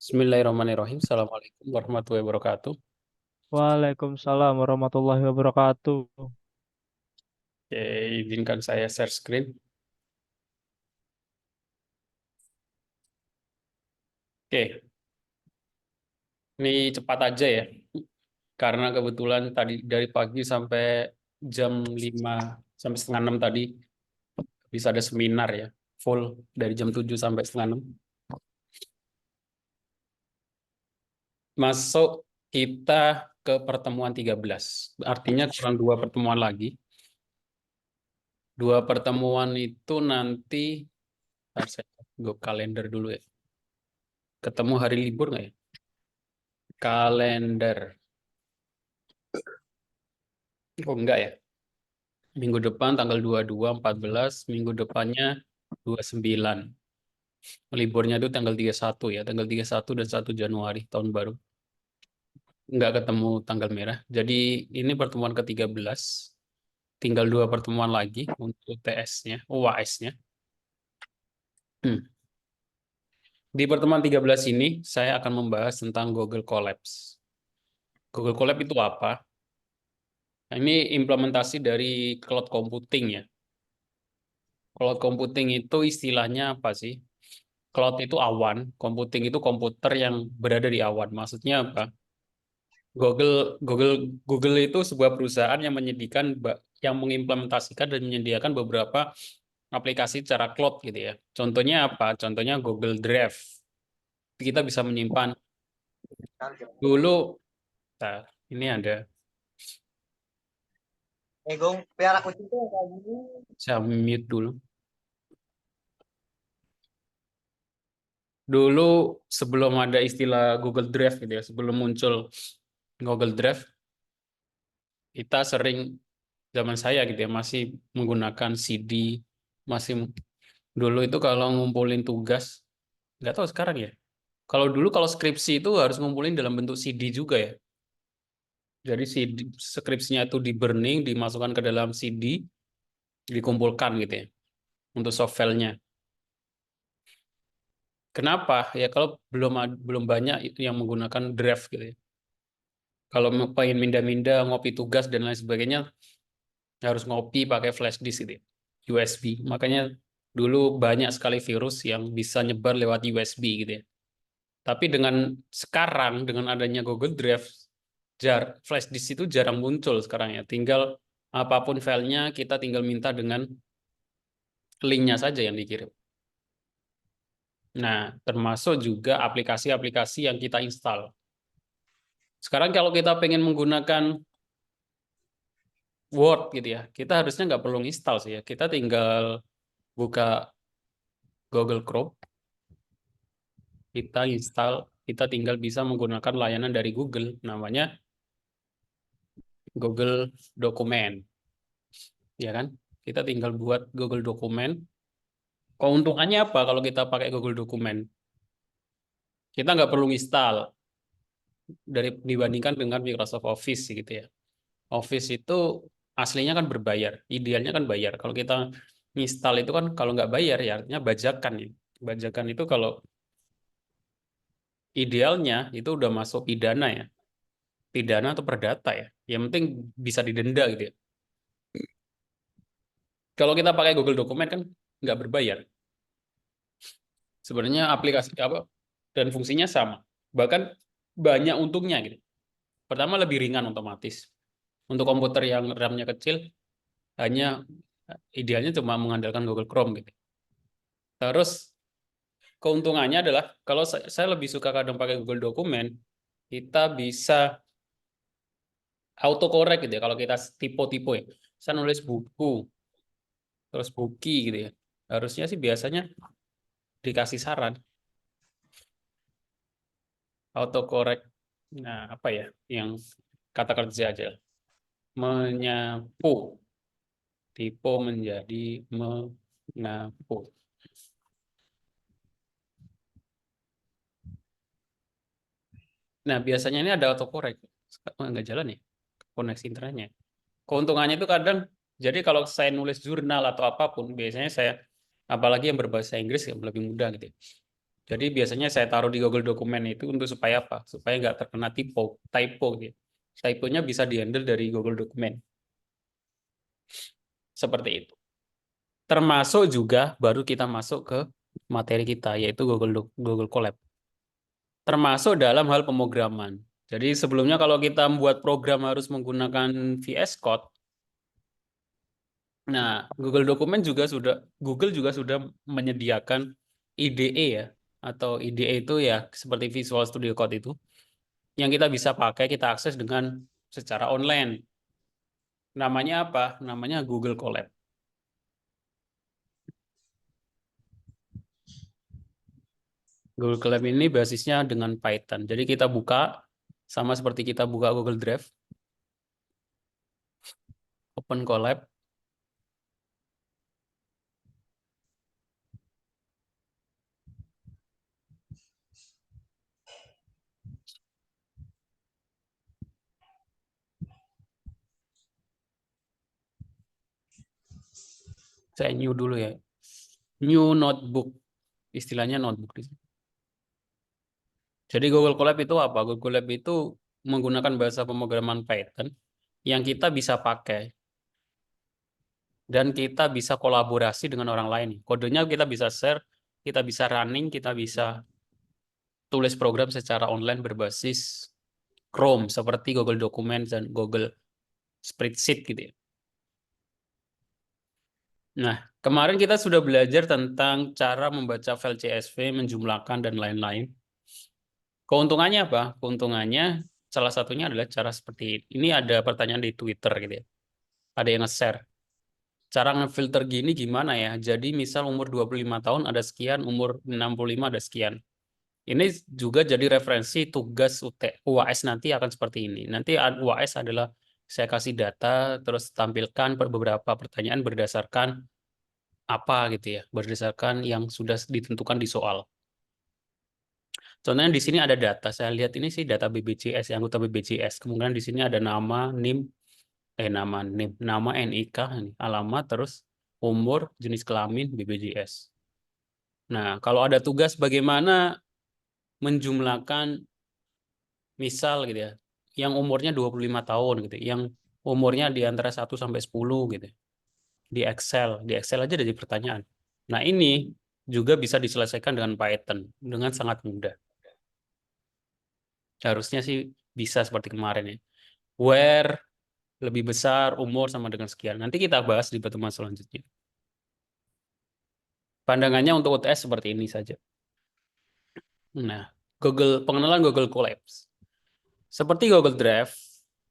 Bismillahirrahmanirrahim. Assalamualaikum warahmatullahi wabarakatuh. Waalaikumsalam warahmatullahi wabarakatuh. Oke, izinkan saya share screen. Oke, ini cepat aja ya. Karena kebetulan tadi dari pagi sampai jam 5 sampai setengah 6 tadi bisa ada seminar ya. Full dari jam 7 sampai setengah 6. Masuk kita ke pertemuan 13. Artinya kurang dua pertemuan lagi. Dua pertemuan itu nanti, ntar saya go kalender dulu ya. Ketemu hari libur nggak ya? Kalender. Oh enggak ya. Minggu depan tanggal 22, 14, minggu depannya 29. Liburnya itu tanggal 31 ya, tanggal 31 dan 1 Januari tahun baru. Nggak ketemu tanggal merah. Jadi ini pertemuan ke-13. Tinggal dua pertemuan lagi untuk TS-nya, UAS-nya. Di pertemuan 13 ini saya akan membahas tentang Google Collapse. Google Collapse itu apa? Nah, ini implementasi dari cloud computing ya. Cloud computing itu istilahnya apa sih? Cloud itu awan, computing itu komputer yang berada di awan. Maksudnya apa? Google Google Google itu sebuah perusahaan yang yang mengimplementasikan dan menyediakan beberapa aplikasi secara cloud gitu ya. Contohnya apa? Contohnya Google Drive. Kita bisa menyimpan dulu. Nah, ini ada, Gong, piara kucing tuh kayak gini. saya mute dulu. Dulu sebelum ada istilah Google Drive gitu ya, sebelum muncul Google Drive, kita sering zaman saya gitu ya masih menggunakan CD, masih dulu itu kalau ngumpulin tugas, nggak tahu sekarang ya. Kalau dulu kalau skripsi itu harus ngumpulin dalam bentuk CD juga ya. Jadi CD, skripsinya itu di burning, dimasukkan ke dalam CD, dikumpulkan gitu ya untuk soft file-nya. Kenapa? Ya kalau belum banyak itu yang menggunakan draft gitu ya. Kalau pengen minda-minda, ngopi tugas dan lain sebagainya, harus ngopi pakai flash disk gitu ya. USB. Makanya dulu banyak sekali virus yang bisa nyebar lewat USB gitu ya. Tapi dengan sekarang, dengan adanya Google Drive, flash disk itu jarang muncul sekarang ya. Tinggal apapun filenya, kita tinggal minta dengan linknya saja yang dikirim. Nah, termasuk juga aplikasi-aplikasi yang kita install. Sekarang kalau kita pengen menggunakan Word gitu ya, kita harusnya nggak perlu install sih ya. Kita tinggal buka Google Chrome, kita install, kita tinggal bisa menggunakan layanan dari Google, namanya Google Dokumen, ya kan? Kita tinggal buat Google Dokumen. Keuntungannya apa kalau kita pakai Google Dokumen? Kita nggak perlu install dibandingkan dengan Microsoft Office gitu ya. Office itu aslinya kan berbayar, idealnya kan bayar. Kalau kita install itu kan kalau nggak bayar ya artinya bajakan ya. Bajakan itu kalau idealnya itu udah masuk pidana ya, pidana atau perdata ya. Yang penting bisa didenda gitu ya. Kalau kita pakai Google Dokumen kan nggak berbayar. Sebenarnya aplikasi apa dan fungsinya sama. Bahkan banyak untungnya gitu. Pertama lebih ringan otomatis. Untuk komputer yang RAM-nya kecil hanya idealnya cuma mengandalkan Google Chrome gitu. Terus keuntungannya adalah kalau saya lebih suka kadang pakai Google Dokumen, kita bisa autocorrect gitu ya. Kalau kita tipe-tipe ya, saya nulis buku, terus buki gitu ya. Harusnya sih biasanya dikasih saran autocorrect. Nah, apa ya yang kata kerja aja. Menyapu, tipe menjadi menyapu. Nah, biasanya ini ada autocorrect. Nggak jalan ya koneksi internetnya. Keuntungannya itu kadang, jadi kalau saya nulis jurnal atau apapun, biasanya saya, apalagi yang berbahasa Inggris, ya lebih mudah gitu ya. Jadi biasanya saya taruh di Google Dokumen itu untuk supaya apa? Supaya nggak terkena typo gitu. Typonya bisa dihandle dari Google Dokumen. Seperti itu. Termasuk juga baru kita masuk ke materi kita, yaitu Google Colab. Termasuk dalam hal pemrograman. Jadi sebelumnya kalau kita membuat program harus menggunakan VS Code. Nah, Google juga sudah menyediakan IDE ya, atau IDE itu ya seperti Visual Studio Code itu yang kita bisa pakai, kita akses dengan secara online. Namanya apa? Namanya Google Colab. Google Colab ini basisnya dengan Python. Jadi kita buka sama seperti kita buka Google Drive, Open Colab. Saya new dulu ya. New notebook. Istilahnya notebook. Jadi Google Colab itu apa? Google Colab itu menggunakan bahasa pemrograman Python yang kita bisa pakai dan kita bisa kolaborasi dengan orang lain. Kodenya kita bisa share, kita bisa running, kita bisa tulis program secara online berbasis Chrome seperti Google Documents dan Google Spreadsheet gitu ya. Nah, kemarin kita sudah belajar tentang cara membaca file CSV, menjumlahkan dan lain-lain. Keuntungannya apa? Keuntungannya salah satunya adalah cara seperti ini. Ini ada pertanyaan di Twitter gitu ya. Ada yang nge-share. Cara ngefilter gini gimana ya? Jadi misal umur 25 tahun ada sekian, umur 65 ada sekian. Ini juga jadi referensi tugas UAS nanti akan seperti ini. Nanti UAS adalah saya kasih data, terus tampilkan beberapa pertanyaan berdasarkan apa gitu ya, berdasarkan yang sudah ditentukan di soal. Contohnya di sini ada data, saya lihat ini sih data BPJS, anggota BPJS. Kemudian di sini ada nama, NIM, nama NIK, alamat, terus umur, jenis kelamin, BPJS. Nah, kalau ada tugas bagaimana menjumlahkan misal gitu ya, yang umurnya 25 tahun gitu, yang umurnya di antara 1 sampai 10 gitu. Di Excel aja ada pertanyaan. Nah, ini juga bisa diselesaikan dengan Python dengan sangat mudah. Harusnya sih bisa seperti kemarin ya. Where lebih besar umur sama dengan sekian. Nanti kita bahas di pertemuan selanjutnya. Pandangannya untuk UTS seperti ini saja. Nah, pengenalan Google Colabs. Seperti Google Drive,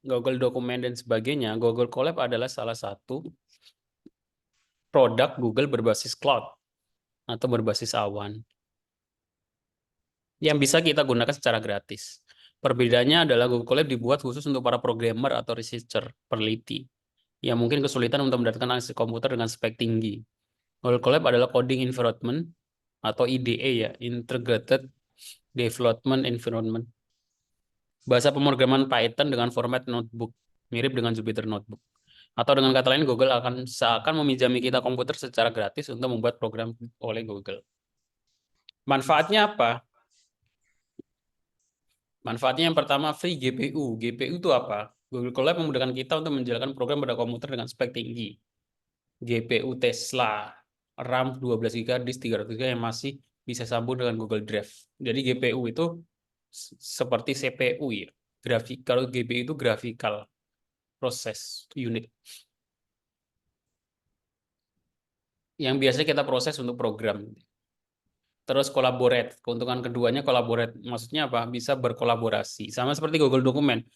Google Dokumen dan sebagainya, Google Colab adalah salah satu produk Google berbasis cloud atau berbasis awan yang bisa kita gunakan secara gratis. Perbedaannya adalah Google Colab dibuat khusus untuk para programmer atau researcher, peneliti, yang mungkin kesulitan untuk mendapatkan akses komputer dengan spek tinggi. Google Colab adalah coding environment atau IDE ya, Integrated Development Environment. Bahasa pemrograman Python dengan format notebook, mirip dengan Jupyter Notebook. Atau dengan kata lain, Google akan seakan meminjami kita komputer secara gratis untuk membuat program oleh Google. Manfaatnya apa? Manfaatnya yang pertama, free GPU. GPU itu apa? Google Colab memudahkan kita untuk menjalankan program pada komputer dengan spek tinggi. GPU Tesla, RAM 12 GB, disk 300 GB yang masih bisa sambung dengan Google Drive. Jadi GPU itu seperti CPU ya. Kalau GPU itu graphical process unit. Yang biasanya kita proses untuk program. Terus collaborate. Keuntungan keduanya collaborate. Maksudnya apa? Bisa berkolaborasi. Sama seperti Google Dokumen.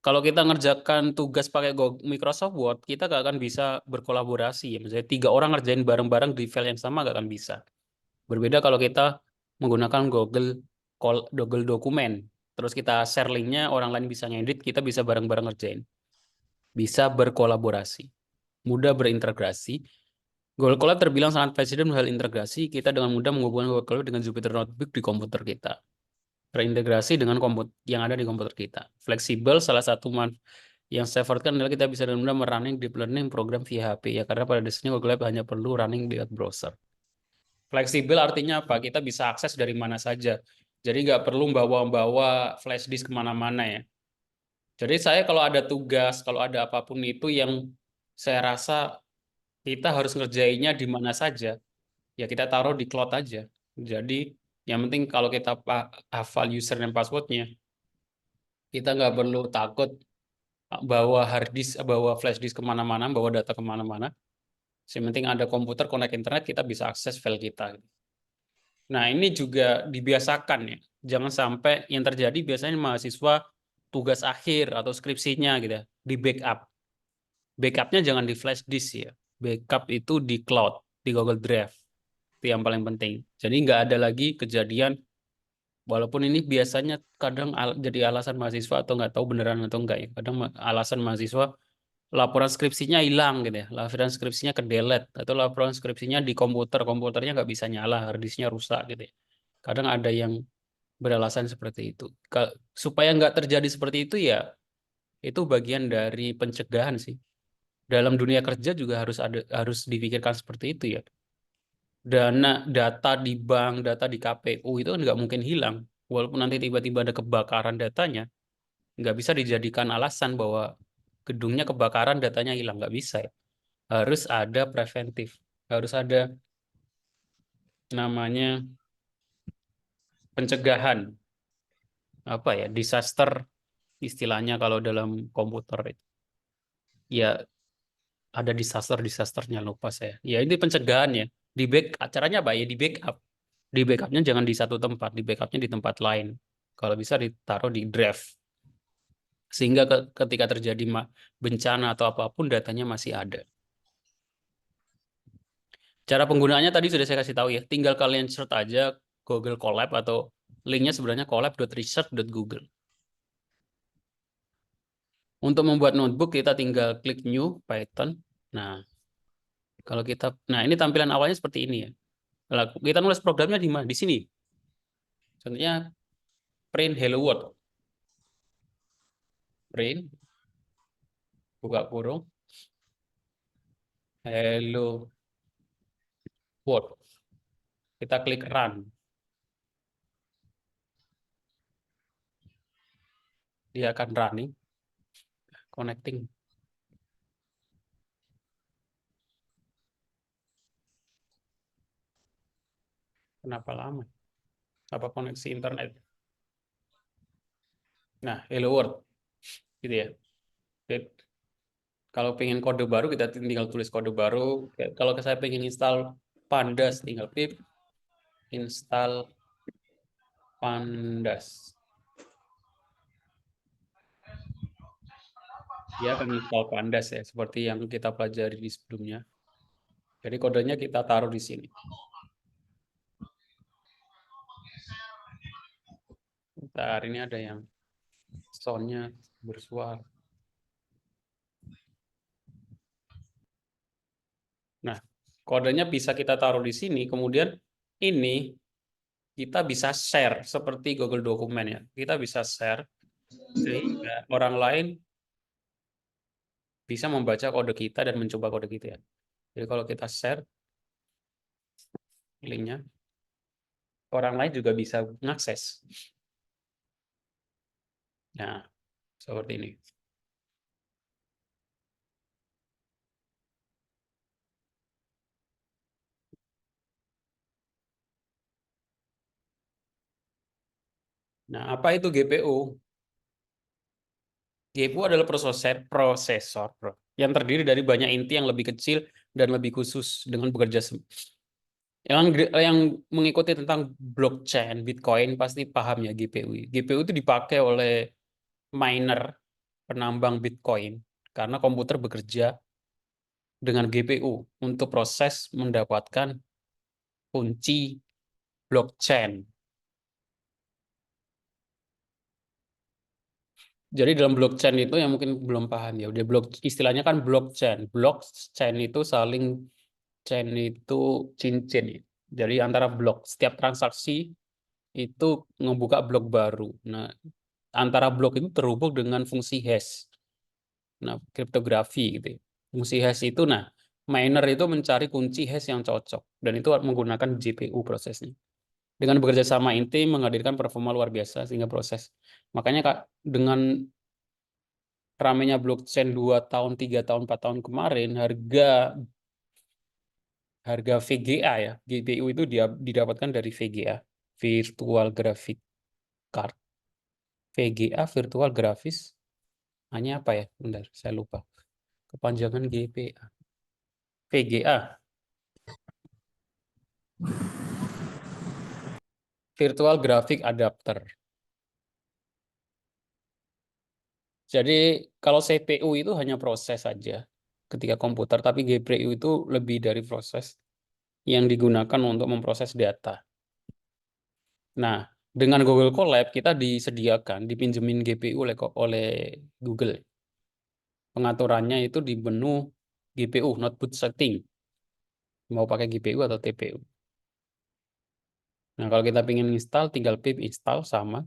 Kalau kita ngerjakan tugas pakai Microsoft Word, kita gak akan bisa berkolaborasi. Ya. Misalnya 3 orang ngerjain bareng-bareng di file yang sama gak akan bisa. Berbeda kalau kita menggunakan Google Dokumen. Terus kita share linknya, orang lain bisa ngedit, kita bisa bareng-bareng ngerjain. Bisa berkolaborasi. Mudah berintegrasi. Google Colab terbilang sangat fasih dalam hal integrasi. Kita dengan mudah menghubungkan Google Colab dengan Jupyter Notebook di komputer kita. Terintegrasi dengan komputer yang ada di komputer kita. Fleksibel, salah satu yang saya favoritkan adalah kita bisa dengan mudah merunning deep learning program via HP ya, karena pada dasarnya Google Colab hanya perlu running di web browser. Fleksibel artinya apa? Kita bisa akses dari mana saja. Jadi nggak perlu bawa-bawa flash disk kemana-mana ya. Jadi saya kalau ada tugas, kalau ada apapun itu yang saya rasa kita harus ngerjainnya di mana saja, ya kita taruh di cloud aja. Jadi yang penting kalau kita hafal user dan passwordnya, kita nggak perlu takut bawa hard disk, bawa flash disk kemana-mana, bawa data kemana-mana. Yang penting ada komputer, connect internet, kita bisa akses file kita. Nah, ini juga dibiasakan ya. Jangan sampai yang terjadi biasanya mahasiswa tugas akhir atau skripsinya gitu ya, di backup. Backupnya jangan di flash disk ya. Backup itu di cloud, di Google Drive. Itu yang paling penting. Jadi nggak ada lagi kejadian, walaupun ini biasanya kadang jadi alasan mahasiswa atau nggak tahu beneran atau enggak ya. Kadang alasan mahasiswa laporan skripsinya hilang gitu ya. Laporan skripsinya ke delete atau laporan skripsinya di komputernya nggak bisa nyala, hard disknya rusak gitu ya. Kadang ada yang beralasan seperti itu. Supaya nggak terjadi seperti itu ya, itu bagian dari pencegahan sih. Dalam dunia kerja juga harus dipikirkan seperti itu ya. Data di bank, data di KPU itu kan nggak mungkin hilang. Walaupun nanti tiba-tiba ada kebakaran datanya, nggak bisa dijadikan alasan bahwa gedungnya kebakaran, datanya hilang. Nggak bisa ya. Harus ada preventif. Harus ada namanya pencegahan. Apa ya, disaster istilahnya kalau dalam komputer itu. Ya, ada disasternya lupa saya. Ya, ini pencegahan ya. Caranya apa ya? Di backup. Di backupnya jangan di satu tempat, di backupnya di tempat lain. Kalau bisa ditaruh di drive. Sehingga ketika terjadi bencana atau apapun, datanya masih ada. Cara penggunaannya tadi sudah saya kasih tahu ya. Tinggal kalian search aja Google Colab atau linknya sebenarnya colab.research.google. Untuk membuat notebook, kita tinggal klik New Python. Nah, nah ini tampilan awalnya seperti ini ya. Kita nulis programnya di mana? Di sini. Contohnya print hello world. Print, buka kurung, hello world. Kita klik run. Dia akan running, connecting. Kenapa lama? Apa koneksi internet? Nah, hello world. Gitu ya. Kalau pengen kode baru, kita tinggal tulis kode baru. Kalau saya pengen install Pandas, tinggal pip install Pandas. Dia akan install Pandas ya, seperti yang kita pelajari di sebelumnya. Jadi kodenya kita taruh di sini. Bentar, ini ada yang soundnya bersuara. Nah, kodenya bisa kita taruh di sini. Kemudian ini kita bisa share seperti Google Dokumen ya. Kita bisa share sehingga orang lain bisa membaca kode kita dan mencoba kode kita ya. Jadi kalau kita share linknya, orang lain juga bisa mengakses. Nah, seperti ini. Nah, apa itu GPU? GPU adalah prosesor yang terdiri dari banyak inti yang lebih kecil dan lebih khusus dengan bekerja yang mengikuti tentang blockchain Bitcoin pasti paham ya GPU. GPU itu dipakai oleh miner, penambang Bitcoin, karena komputer bekerja dengan GPU untuk proses mendapatkan kunci blockchain. Jadi dalam blockchain itu yang mungkin belum paham ya, udah istilahnya kan blockchain. Blockchain itu chain itu cincin ya. Jadi antara blok, setiap transaksi itu ngebuka blok baru. Nah, antara blok itu terhubung dengan fungsi hash. Nah, kriptografi gitu ya. Fungsi hash itu, nah, Miner itu mencari kunci hash yang cocok dan itu menggunakan GPU prosesnya. Dengan bekerja sama inti menghadirkan performa luar biasa sehingga proses. Makanya Kak, dengan ramenya blockchain 2 tahun, 3 tahun, 4 tahun kemarin, harga VGA ya, GPU itu dia didapatkan dari VGA, Virtual Graphic Card. VGA, Virtual Graphics, hanya apa ya? Bentar, saya lupa. Kepanjangan GPA. VGA, Virtual Graphic Adapter. Jadi kalau CPU itu hanya proses saja ketika komputer, tapi GPU itu lebih dari proses yang digunakan untuk memproses data. Nah, dengan Google Colab kita disediakan, dipinjemin GPU oleh Google. Pengaturannya itu di menu GPU, notebook setting. Mau pakai GPU atau TPU. Nah, kalau kita ingin install, tinggal pip install sama.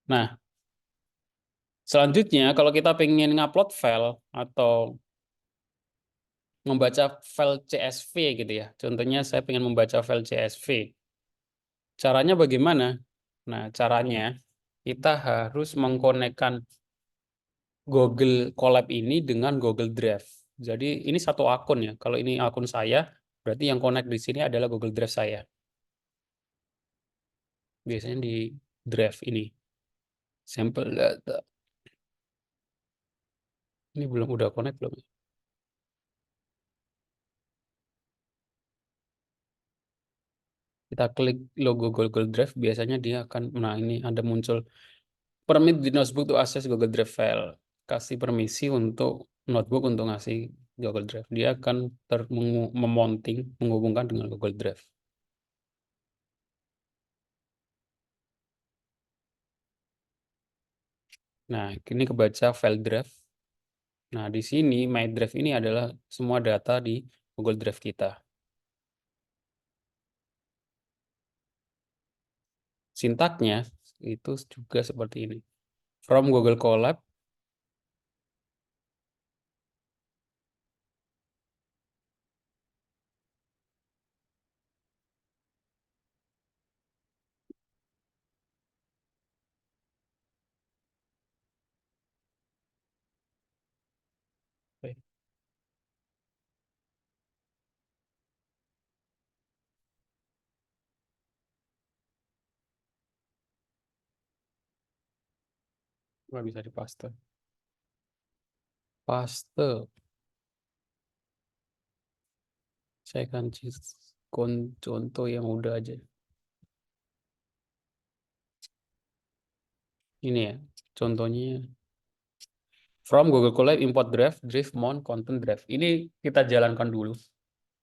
Nah, selanjutnya kalau kita ingin ngupload file atau membaca file CSV gitu ya. Contohnya saya ingin membaca file CSV. Caranya bagaimana? Nah, caranya kita harus mengkonekkan Google Colab ini dengan Google Drive. Jadi ini satu akun ya. Kalau ini akun saya, berarti yang connect di sini adalah Google Drive saya. Biasanya di Drive ini. Sampel data. Ini belum udah connect belum? Kita klik logo Google Drive, biasanya dia akan, nah ini ada muncul permit di notebook to access Google Drive file. Kasih permisi untuk notebook untuk ngasih Google Drive. Dia akan memonting, menghubungkan dengan Google Drive. Nah, ini kebaca file Drive. Nah, di sini My Drive ini adalah semua data di Google Drive kita. Sintaknya itu juga seperti ini. From Google Colab, nggak bisa dipaste. Paste. Saya akan contoh yang udah aja. Ini ya, contohnya. From Google Colab, import drive, drive mount, content drive. Ini kita jalankan dulu.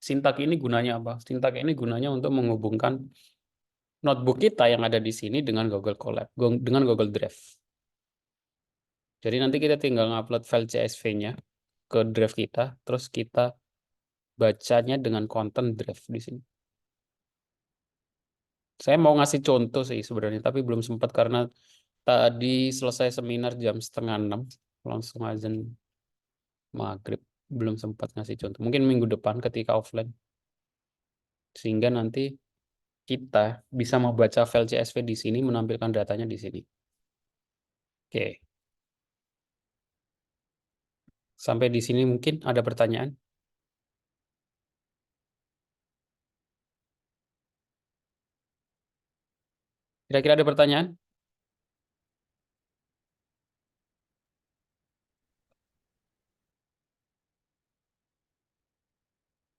Sintak ini gunanya apa? Sintak ini gunanya untuk menghubungkan notebook kita yang ada di sini dengan Google Colab, dengan Google Drive. Jadi nanti kita tinggal ngupload file CSV-nya ke drive kita, terus kita bacanya dengan content drive di sini. Saya mau ngasih contoh sih sebenarnya, tapi belum sempat karena tadi selesai seminar jam 5:30, langsung azan maghrib. Belum sempat ngasih contoh. Mungkin minggu depan ketika offline. Sehingga nanti kita bisa membaca file CSV di sini, menampilkan datanya di sini. Oke. Sampai di sini mungkin ada pertanyaan? Kira-kira ada pertanyaan?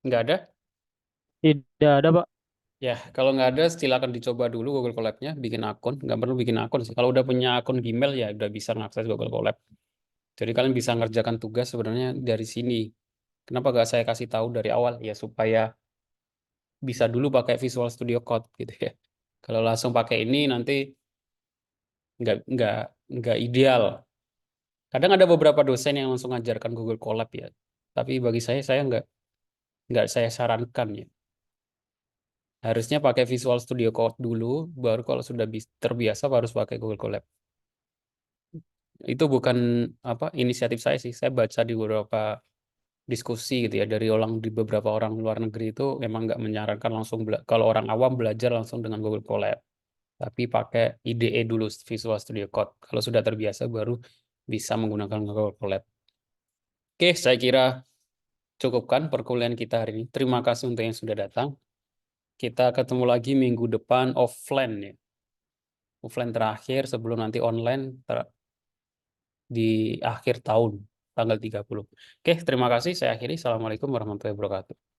Nggak ada? Tidak ada, Pak. Ya, kalau nggak ada, silakan dicoba dulu Google Colab-nya, bikin akun. Nggak perlu bikin akun sih. Kalau udah punya akun Gmail, ya udah bisa mengakses Google Colab. Jadi kalian bisa ngerjakan tugas sebenarnya dari sini. Kenapa nggak saya kasih tahu dari awal? Ya supaya bisa dulu pakai Visual Studio Code gitu ya. Kalau langsung pakai ini nanti nggak nggak ideal. Kadang ada beberapa dosen yang langsung ngajarkan Google Colab ya. Tapi bagi saya nggak saya sarankan ya. Harusnya pakai Visual Studio Code dulu, baru kalau sudah terbiasa harus pakai Google Colab. Itu bukan apa inisiatif saya sih. Saya baca di beberapa diskusi gitu ya dari orang di beberapa orang luar negeri itu memang nggak menyarankan langsung kalau orang awam belajar langsung dengan Google Colab, tapi pakai IDE dulu, Visual Studio Code. Kalau sudah terbiasa baru bisa menggunakan Google Colab. Oke, saya kira cukupkan perkuliahan kita hari ini. Terima kasih untuk yang sudah datang. Kita ketemu lagi minggu depan offline ya. Offline terakhir sebelum nanti online di akhir tahun tanggal 30. Oke, terima kasih. Saya akhiri. Assalamualaikum warahmatullahi wabarakatuh.